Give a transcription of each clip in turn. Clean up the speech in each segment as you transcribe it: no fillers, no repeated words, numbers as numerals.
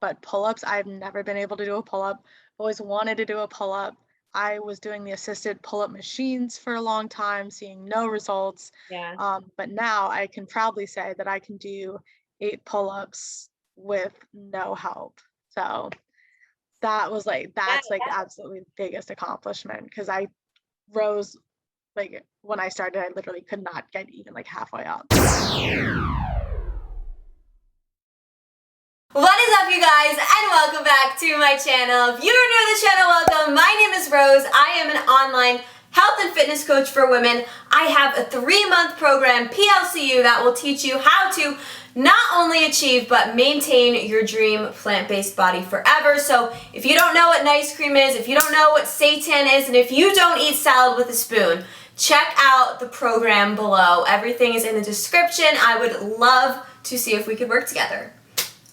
but pull-ups, I've never been able to do a pull-up. Always wanted to do a pull-up. I was doing the assisted pull-up machines for a long time, seeing no results. Yeah. But now I can proudly say that I can do 8 pull-ups with no help. So Yeah. that's like absolutely the biggest accomplishment because I rose like when I started, I literally could not get even like halfway up. What is up, you guys, and welcome back to my channel. If you are new to the channel, welcome. My name is Rose. I am an online health and fitness coach for women. I have a 3-month program, PLCU, that will teach you how to not only achieve but maintain your dream plant-based body forever. So if you don't know what nice cream is, if you don't know what seitan is, and if you don't eat salad with a spoon, check out the program below. Everything is in the description. I would love to see if we could work together.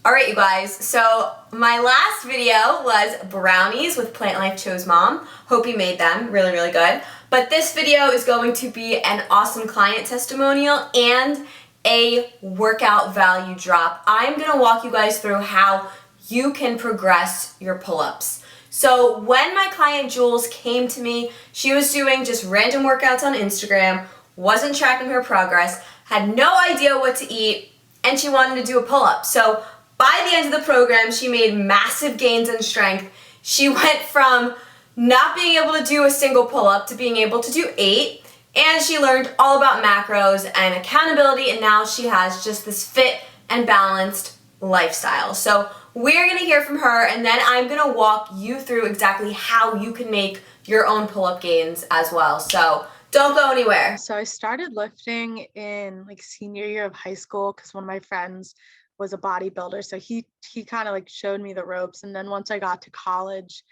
Alright, you guys, so my last video was brownies with Plant Life Chose Mom. Hope you made them. Really, really good. But this video is going to be an awesome client testimonial and a workout value drop. I'm going to walk you guys through how you can progress your pull-ups. So when my client Jules came to me, she was doing just random workouts on Instagram, wasn't tracking her progress, had no idea what to eat, and she wanted to do a pull-up. So by the end of the program, she made massive gains in strength. She went from not being able to do a single pull-up to being able to do 8, and she learned all about macros and accountability, and now she has just this fit and balanced lifestyle. So we're gonna hear from her, and then I'm gonna walk you through exactly how you can make your own pull-up gains as well. So don't go anywhere. So I started lifting in like senior year of high school because one of my friends was a bodybuilder. So he kind of like showed me the ropes. And then once I got to college,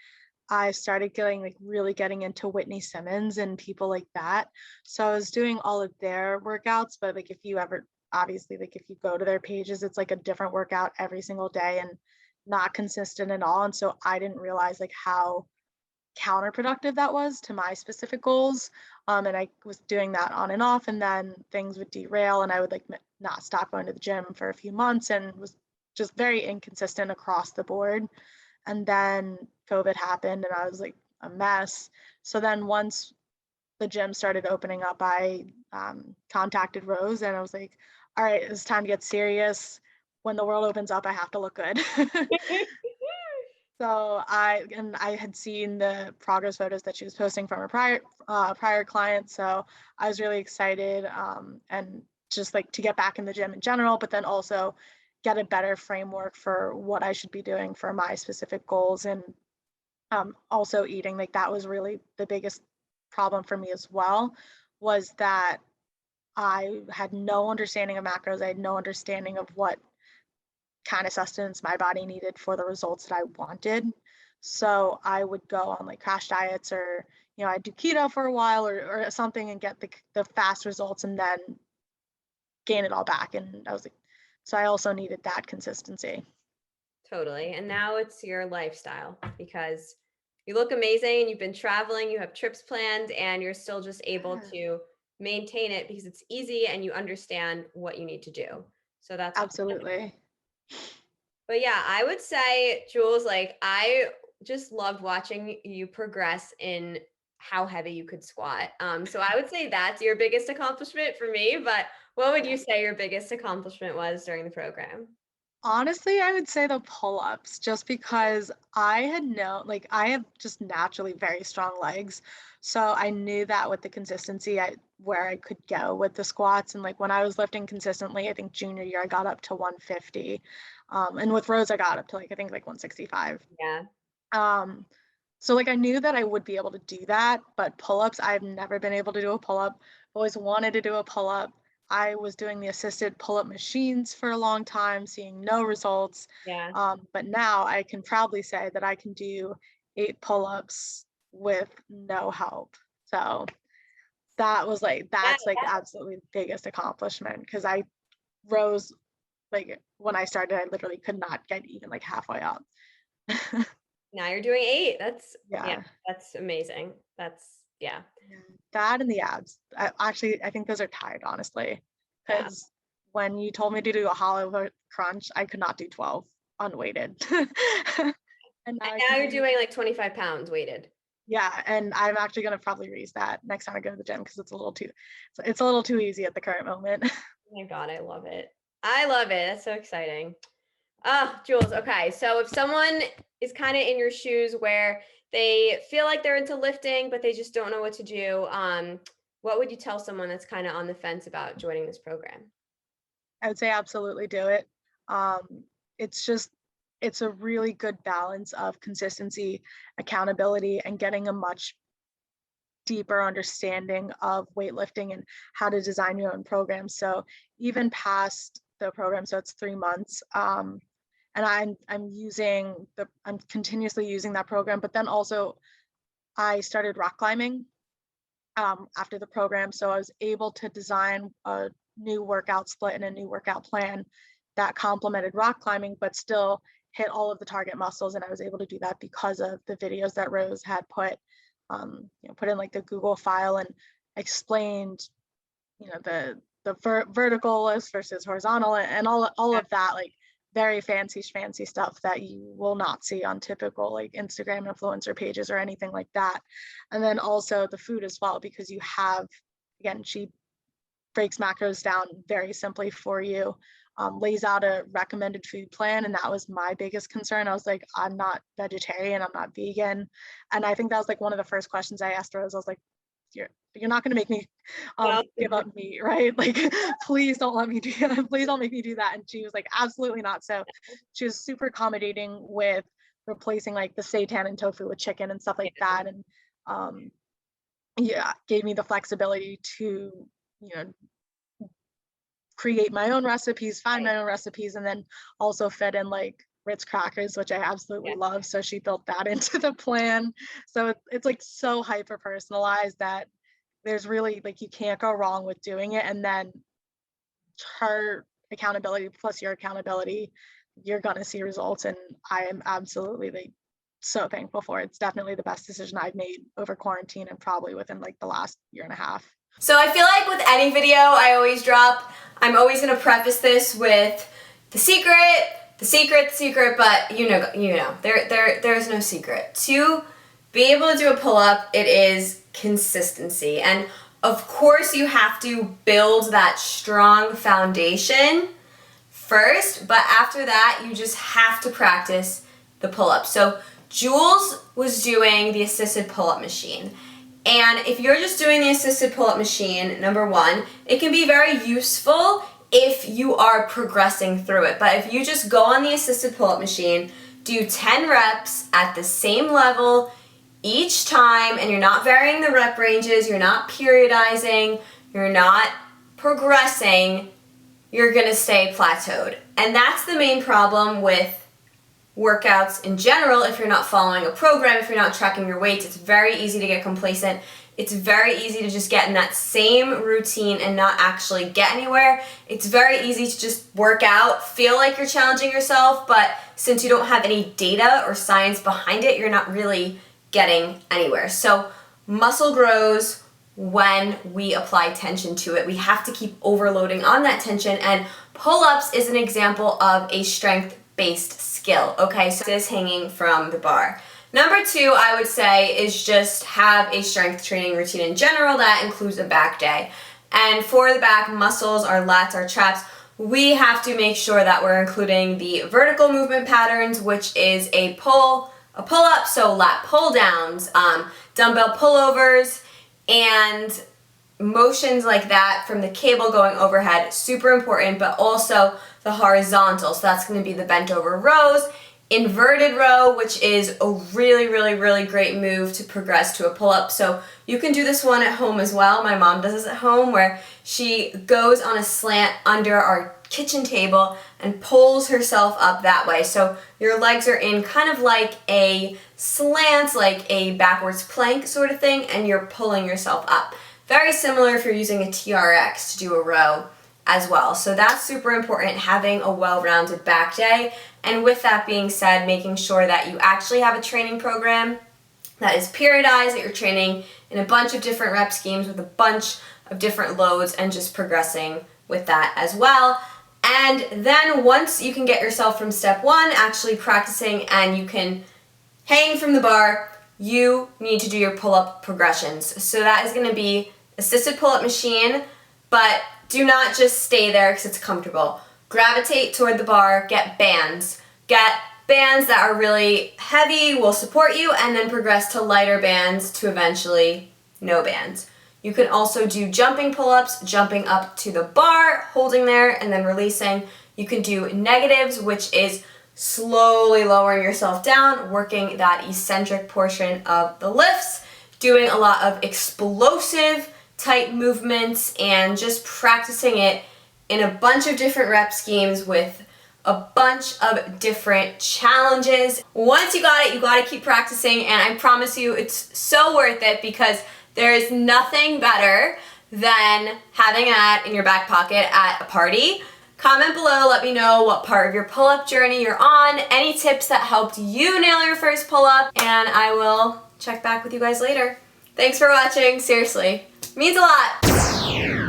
I started really getting into Whitney Simmons and people like that. So I was doing all of their workouts, but like if you ever obviously like if you go to their pages, it's like a different workout every single day and not consistent at all. And so I didn't realize like how counterproductive that was to my specific goals. And I was doing that on and off, and then things would derail and I would like not stop going to the gym for a few months and was just very inconsistent across the board. And then COVID happened and I was like a mess. So then once the gym started opening up, I contacted Rose and I was like, all right, it's time to get serious. When the world opens up, I have to look good. So I had seen the progress photos that she was posting from her prior client, so I was really excited and just like to get back in the gym in general, but then also get a better framework for what I should be doing for my specific goals, and also eating. Like that was really the biggest problem for me as well, was that I had no understanding of macros. I had no understanding of what kind of sustenance my body needed for the results that I wanted. So I would go on like crash diets, or I'd do keto for a while or something and get the fast results and then gain it all back. And I was like, so I also needed that consistency. Totally. And now it's your lifestyle because you look amazing and you've been traveling, you have trips planned, and you're still just able Yeah, to maintain it because it's easy and you understand what you need to do. So that's awesome. absolutely. But yeah, I would say, Jules, like I just loved watching you progress in how heavy you could squat. So I would say that's your biggest accomplishment for me. But what would Yeah. you say your biggest accomplishment was during the program? Honestly, I would say the pull-ups, just because I have just naturally very strong legs. So I knew that with the consistency, where I could go with the squats. And like when I was lifting consistently, I think junior year I got up to 150. And with rows I got up to like I think like 165. Yeah. Um, so like I knew that I would be able to do that, but pull-ups, I've never been able to do a pull-up. I've always wanted to do a pull-up. I was doing the assisted pull-up machines for a long time, seeing no results. Yeah. But now I can proudly say that I can do 8 pull-ups with no help. So Yeah. that's like absolutely the biggest accomplishment because I rose like when I started, I literally could not get even like halfway up. Now you're doing 8. Yeah, Yeah. that's amazing. Yeah. Yeah, that and the abs. I think those are tied, honestly, Yeah. because when you told me to do a hollow crunch, I could not do 12 unweighted. And now And now you're doing like 25 pounds weighted. Yeah, and I'm actually gonna probably raise that next time I go to the gym because it's a little too easy at the current moment. Oh my God, I love it. I love it. That's so exciting. Jules, okay. So if someone is kind of in your shoes where they feel like they're into lifting, but they just don't know what to do, what would you tell someone that's kind of on the fence about joining this program? I would say absolutely do it. Um, it's just it's a really good balance of consistency, accountability, and getting a much deeper understanding of weightlifting and how to design your own program. So even past the program, so it's 3 months, and I'm continuously using that program. But then also I started rock climbing after the program, so I was able to design a new workout split and a new workout plan that complemented rock climbing, but still hit all of the target muscles. And I was able to do that because of the videos that Rose had put in like the Google file and explained, the vertical list versus horizontal and all of that, like very fancy stuff that you will not see on typical like Instagram influencer pages or anything like that. And then also the food as well, because again, she breaks macros down very simply for you, lays out a recommended food plan. And that was my biggest concern. I was like, I'm not vegetarian, I'm not vegan. And I think that was like one of the first questions I asked Rose. I was like, you're not going to make me give up meat, right? Like, please don't let me do that. Please don't make me do that. And she was like, absolutely not. So she was super accommodating with replacing like the seitan and tofu with chicken and stuff like that. And gave me the flexibility to, create my own recipes, find my own recipes, and then also fit in like Ritz crackers, which I absolutely love. So she built that into the plan. So it's like so hyper personalized that there's really like, you can't go wrong with doing it. And then her accountability plus your accountability, you're gonna see results. And I am absolutely like so thankful for it. It's definitely the best decision I've made over quarantine and probably within like the last year and a half. So I feel like with any video I always drop, I'm always going to preface this with the secret, but there's no secret. To be able to do a pull-up, it is consistency. And of course you have to build that strong foundation first, but after that you just have to practice the pull-up. So Jules was doing the assisted pull-up machine. And if you're just doing the assisted pull-up machine, number one, it can be very useful if you are progressing through it. But if you just go on the assisted pull-up machine, do 10 reps at the same level each time, and you're not varying the rep ranges, you're not periodizing, you're not progressing, you're gonna stay plateaued. And that's the main problem with workouts in general. If you're not following a program, if you're not tracking your weights, it's very easy to get complacent. It's very easy to just get in that same routine and not actually get anywhere. It's very easy to just work out, feel like you're challenging yourself, but since you don't have any data or science behind it, you're not really getting anywhere. So muscle grows when we apply tension to it. We have to keep overloading on that tension, and pull-ups is an example of a strength-based skill. Okay, so this is hanging from the bar. Number two, I would say, is just have a strength training routine in general that includes a back day. And for the back muscles, our lats, our traps, we have to make sure that we're including the vertical movement patterns, which is a pull-up, so lat pull downs, dumbbell pullovers, and motions like that from the cable going overhead, super important, but also the horizontal. So that's going to be the bent over rows, inverted row, which is a really, really, really great move to progress to a pull-up. So you can do this one at home as well. My mom does this at home, where she goes on a slant under our kitchen table and pulls herself up that way. So your legs are in kind of like a slant, like a backwards plank sort of thing, and you're pulling yourself up. Very similar if you're using a TRX to do a row as well. So that's super important, having a well-rounded back day. And with that being said, making sure that you actually have a training program that is periodized, that you're training in a bunch of different rep schemes with a bunch of different loads, and just progressing with that as well. And then once you can get yourself from step 1, actually practicing, and you can hang from the bar, you need to do your pull-up progressions. So that is going to be assisted pull-up machine, but do not just stay there because it's comfortable. Gravitate toward the bar, get bands. Get bands that are really heavy, will support you, and then progress to lighter bands to eventually no bands. You can also do jumping pull-ups, jumping up to the bar, holding there, and then releasing. You can do negatives, which is slowly lowering yourself down, working that eccentric portion of the lifts, doing a lot of explosive type movements, and just practicing it in a bunch of different rep schemes with a bunch of different challenges. Once you got it, you got to keep practicing, and I promise you it's so worth it because there is nothing better than having that in your back pocket at a party. Comment below, let me know what part of your pull-up journey you're on, any tips that helped you nail your first pull-up, and I will check back with you guys later. Thanks for watching, seriously, it means a lot.